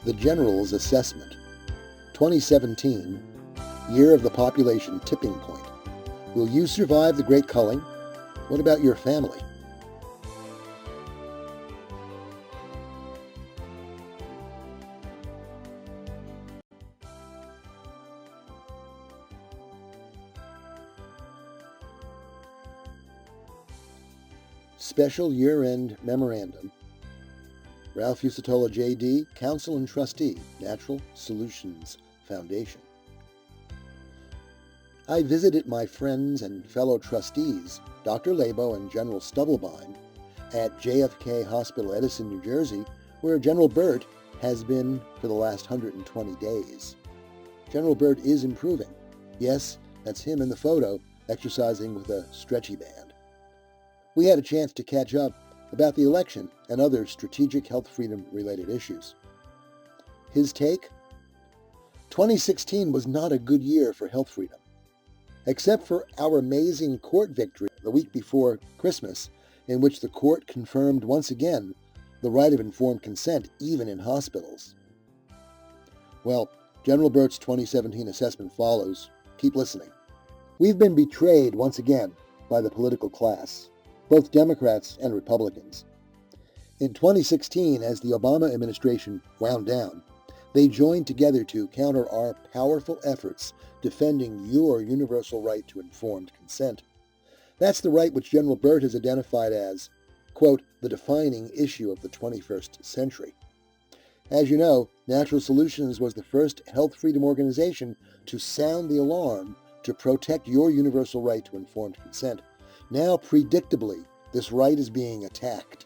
The General's Assessment, 2017, Year of the Population Tipping Point. Will you survive the Great Culling? What about your family? Special Year-End Memorandum. Ralph Usitola, J.D., Counsel and Trustee, Natural Solutions Foundation. I visited my friends and fellow trustees, Dr. Labo and General Stubblebine, at JFK Hospital, Edison, New Jersey, where General Burt has been for the last 120 days. General Burt is improving. Yes, that's him in the photo, exercising with a stretchy band. We had a chance to catch up about the election and other strategic health freedom-related issues. His take? 2016 was not a good year for health freedom. Except for our amazing court victory the week before Christmas, in which the court confirmed once again the right of informed consent even in hospitals. Well, General Burt's 2017 assessment follows. Keep listening. We've been betrayed once again by the political class, both Democrats and Republicans. In 2016, as the Obama administration wound down, they joined together to counter our powerful efforts defending your universal right to informed consent. That's the right which General Burt has identified as, quote, the defining issue of the 21st century. As you know, Natural Solutions was the first health freedom organization to sound the alarm to protect your universal right to informed consent. Now, predictably, this right is being attacked.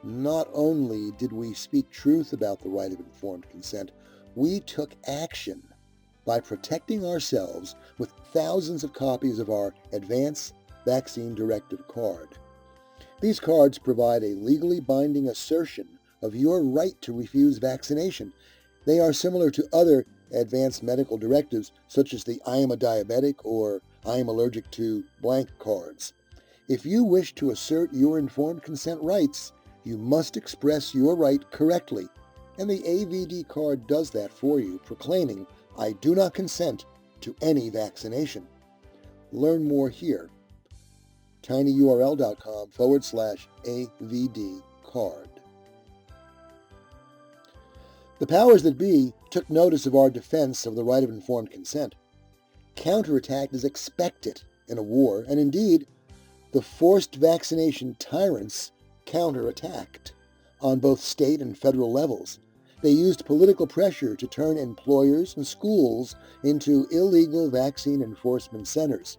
Not only did we speak truth about the right of informed consent, we took action by protecting ourselves with thousands of copies of our Advance Vaccine Directive card. These cards provide a legally binding assertion of your right to refuse vaccination. They are similar to other advanced medical directives, such as the I am a diabetic or I am allergic to blank cards. If you wish to assert your informed consent rights, you must express your right correctly, and the AVD card does that for you, proclaiming, I do not consent to any vaccination. Learn more here. tinyurl.com/AVD card. The powers that be took notice of our defense of the right of informed consent. Counterattack is expected in a war, and indeed, the forced vaccination tyrants counterattacked on both state and federal levels. They used political pressure to turn employers and schools into illegal vaccine enforcement centers.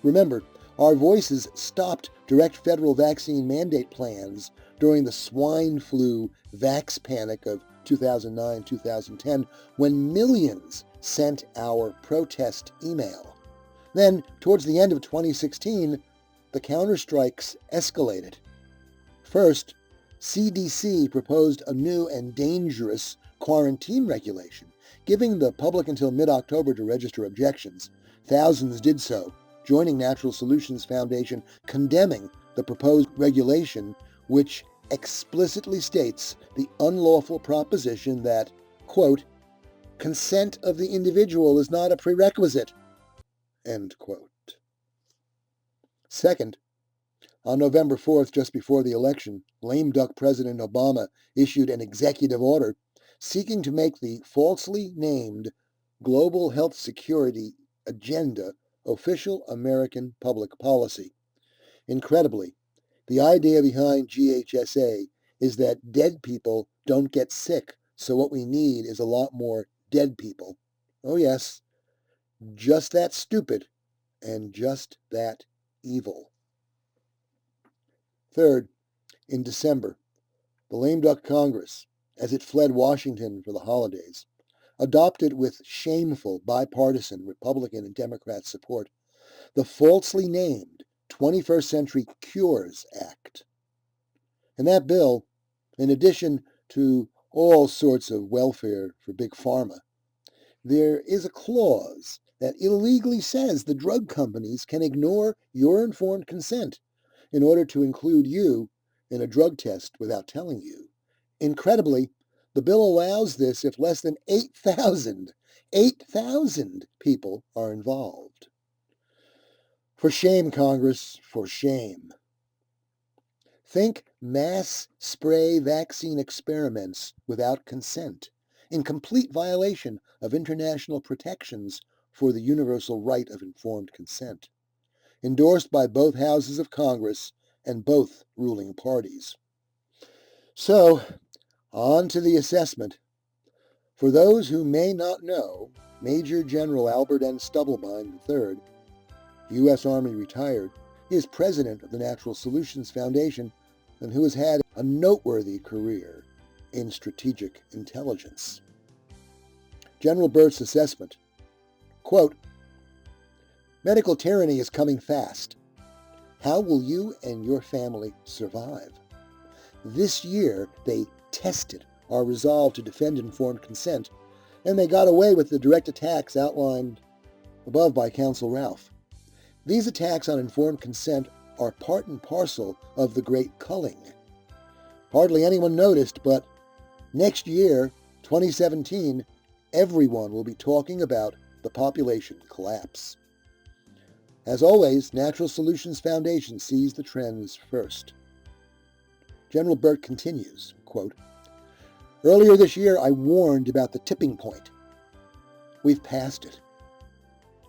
Remember, our voices stopped direct federal vaccine mandate plans during the swine flu vax panic of 2009-2010, when millions sent our protest email. Then, towards the end of 2016, the counterstrikes escalated. First, CDC proposed a new and dangerous quarantine regulation, giving the public until mid-October to register objections. Thousands did so, joining Natural Solutions Foundation condemning the proposed regulation, which explicitly states the unlawful proposition that, quote, consent of the individual is not a prerequisite, end quote. Second, on November 4th, just before the election, lame duck President Obama issued an executive order seeking to make the falsely named Global Health Security Agenda official American public policy. Incredibly, the idea behind GHSA is that dead people don't get sick, so what we need is a lot more dead people. Oh yes, just that stupid and just that evil. Third, in December, the lame duck Congress, as it fled Washington for the holidays, adopted with shameful bipartisan Republican and Democrat support the falsely named 21st Century Cures Act. And that bill, in addition to all sorts of welfare for Big Pharma, there is a clause that illegally says the drug companies can ignore your informed consent in order to include you in a drug test without telling you. Incredibly, The bill allows this if less than 8,000 people are involved. For shame, Congress, for shame. Think mass spray vaccine experiments without consent, in complete violation of international protections for the universal right of informed consent, endorsed by both houses of Congress and both ruling parties. So, on to the assessment. For those who may not know, Major General Albert N. Stubblebine III, U.S. Army retired, is president of the Natural Solutions Foundation and who has had a noteworthy career in strategic intelligence. General Burt's assessment, quote, medical tyranny is coming fast. How will you and your family survive? This year, they tested our resolve to defend informed consent, and they got away with the direct attacks outlined above by Counsel Ralph. These attacks on informed consent are part and parcel of the Great Culling. Hardly anyone noticed, but next year, 2017, everyone will be talking about the population collapse. As always, Natural Solutions Foundation sees the trends first. General Burt continues, quote, earlier this year, I warned about the tipping point. We've passed it.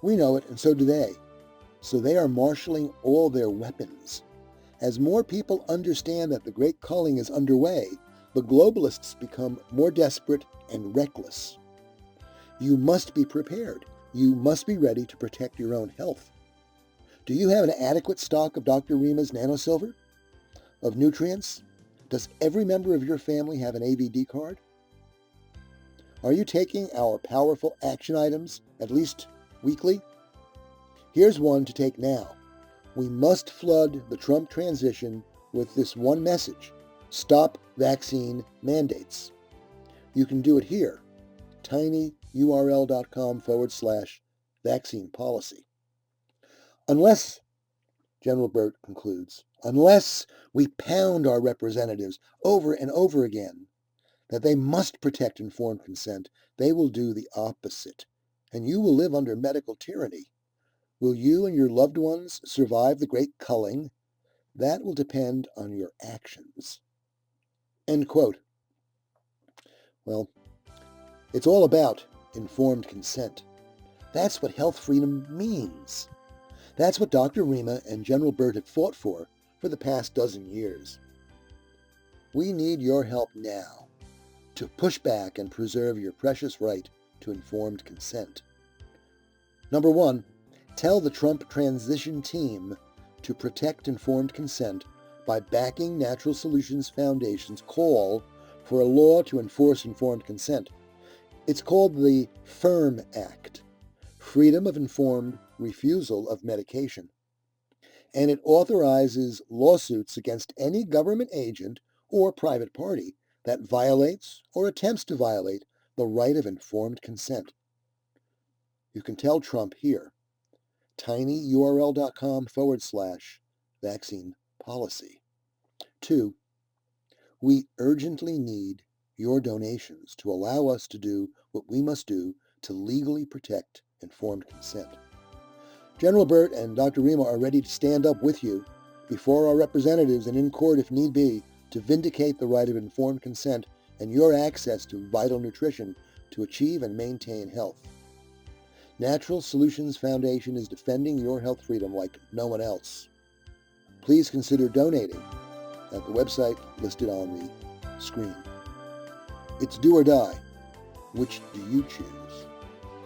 We know it, and so do they. So they are marshaling all their weapons. As more people understand that the Great Culling is underway, the globalists become more desperate and reckless. You must be prepared. You must be ready to protect your own health. Do you have an adequate stock of Dr. Rima's nanosilver? Of nutrients? Does every member of your family have an AVD card? Are you taking our powerful action items, at least weekly? Here's one to take now. We must flood the Trump transition with this one message: stop vaccine mandates. You can do it here, tinyurl.com/vaccine policy. Unless, General Burt concludes, unless we pound our representatives over and over again that they must protect informed consent, they will do the opposite, and you will live under medical tyranny. Will you and your loved ones survive the Great Culling? That will depend on your actions. End quote. Well, it's all about informed consent. That's what health freedom means. That's what Dr. Rima and General Burt have fought for the past dozen years. We need your help now to push back and preserve your precious right to informed consent. Number one, tell the Trump transition team to protect informed consent by backing Natural Solutions Foundation's call for a law to enforce informed consent. It's called the FIRM Act, Freedom of Informed Refusal of Medication, and it authorizes lawsuits against any government agent or private party that violates or attempts to violate the right of informed consent. You can tell Trump here, tinyurl.com/vaccine policy. 2. We urgently need your donations to allow us to do what we must do to legally protect informed consent. General Burt and Dr. Rima are ready to stand up with you before our representatives and in court if need be to vindicate the right of informed consent and your access to vital nutrition to achieve and maintain health. Natural Solutions Foundation is defending your health freedom like no one else. Please consider donating at the website listed on the screen. It's do or die. Which do you choose?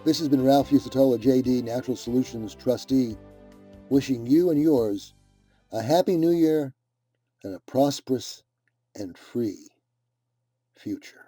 This has been Ralph Usitola, JD, Natural Solutions Trustee, wishing you and yours a happy new year and a prosperous and free future.